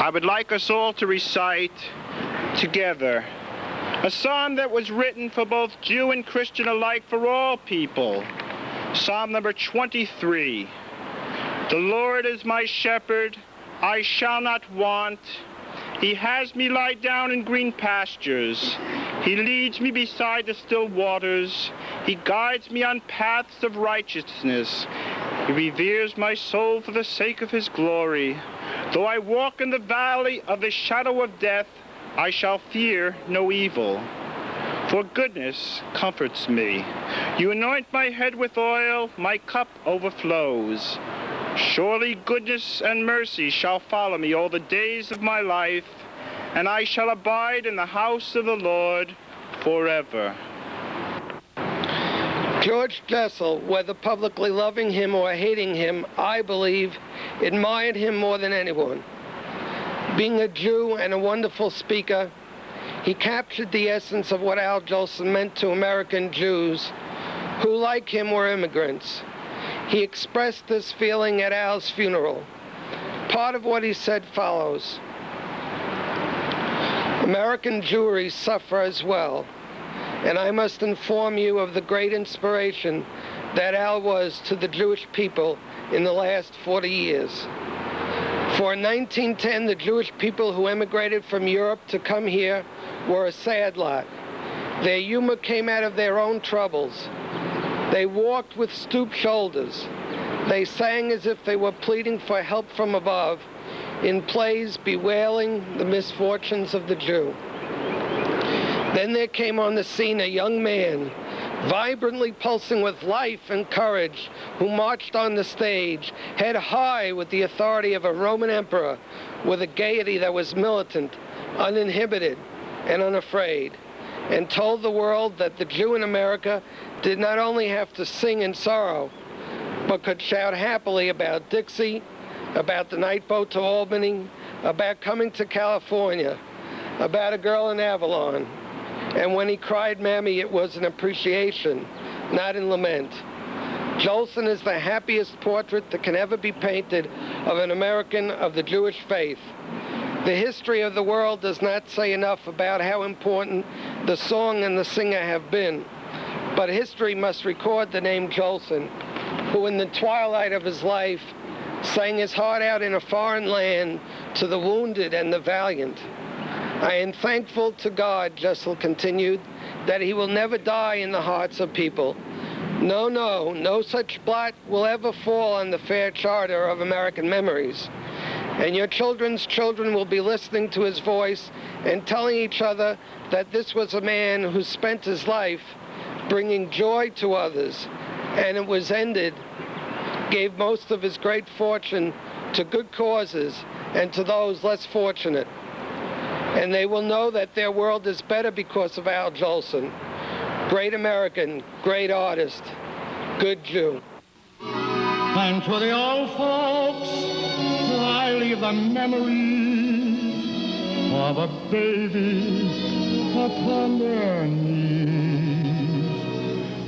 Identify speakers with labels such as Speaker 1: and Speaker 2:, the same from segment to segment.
Speaker 1: I would like us all to recite together a psalm that was written for both Jew and Christian alike, for all people. Psalm number 23. The Lord is my shepherd, I shall not want. He has me lie down in green pastures. He leads me beside the still waters. He guides me on paths of righteousness. He reveres my soul for the sake of his glory. Though I walk in the valley of the shadow of death, I shall fear no evil. For goodness comforts me. You anoint my head with oil, my cup overflows. Surely goodness and mercy shall follow me all the days of my life, and I shall abide in the house of the Lord forever.
Speaker 2: George Jessel, whether publicly loving him or hating him, I believe, admired him more than anyone. Being a Jew and a wonderful speaker, he captured the essence of what Erle Jolson meant to American Jews who, like him, were immigrants. He expressed this feeling at Erle's funeral. Part of what he said follows. American Jewry suffer as well, and I must inform you of the great inspiration that Erle was to the Jewish people in the last 40 years. For in 1910, the Jewish people who emigrated from Europe to come here were a sad lot. Their humor came out of their own troubles. They walked with stooped shoulders. They sang as if they were pleading for help from above, in plays bewailing the misfortunes of the Jew. Then there came on the scene a young man, vibrantly pulsing with life and courage, who marched on the stage, head high with the authority of a Roman emperor, with a gaiety that was militant, uninhibited, and unafraid, and told the world that the Jew in America did not only have to sing in sorrow, but could shout happily about Dixie, about the night boat to Albany, about coming to California, about a girl in Avalon. And when he cried Mammy, it was in appreciation, not in lament. Jolson is the happiest portrait that can ever be painted of an American of the Jewish faith. The history of the world does not say enough about how important the song and the singer have been, but history must record the name Jolson, who in the twilight of his life sang his heart out in a foreign land to the wounded and the valiant. I am thankful to God, Jessel continued, that he will never die in the hearts of people. No, no, no such blot will ever fall on the fair charter of American memories. And your children's children will be listening to his voice and telling each other that this was a man who spent his life bringing joy to others, and it was ended, gave most of his great fortune to good causes and to those less fortunate. And they will know that their world is better because of Erle Jolson. Great American, great artist, good Jew.
Speaker 3: And to the old folks, I leave the memories of a baby upon their knees.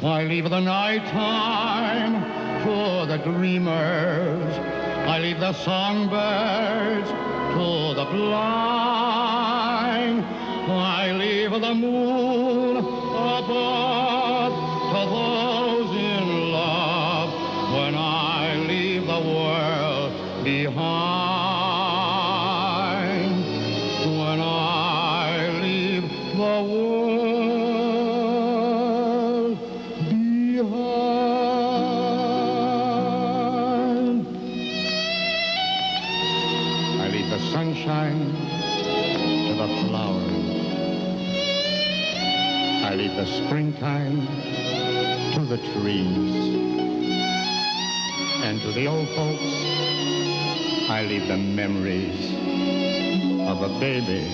Speaker 3: I leave the nighttime to the dreamers. I leave the songbirds to the blind. I leave the moon above to those in love when I leave the world behind. When I leave the world behind. I leave the sunshine to the flowers. I leave the springtime to the trees. And to the old folks, I leave the memories of a baby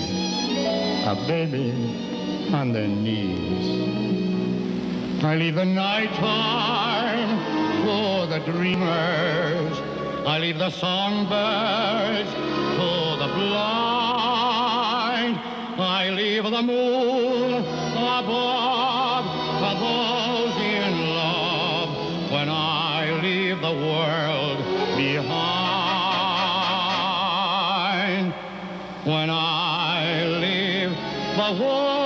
Speaker 3: on their knees. I leave the nighttime for the dreamers. I leave the songbirds to the blind. I leave the moon above for those in love when I leave the world behind. when I leave the world.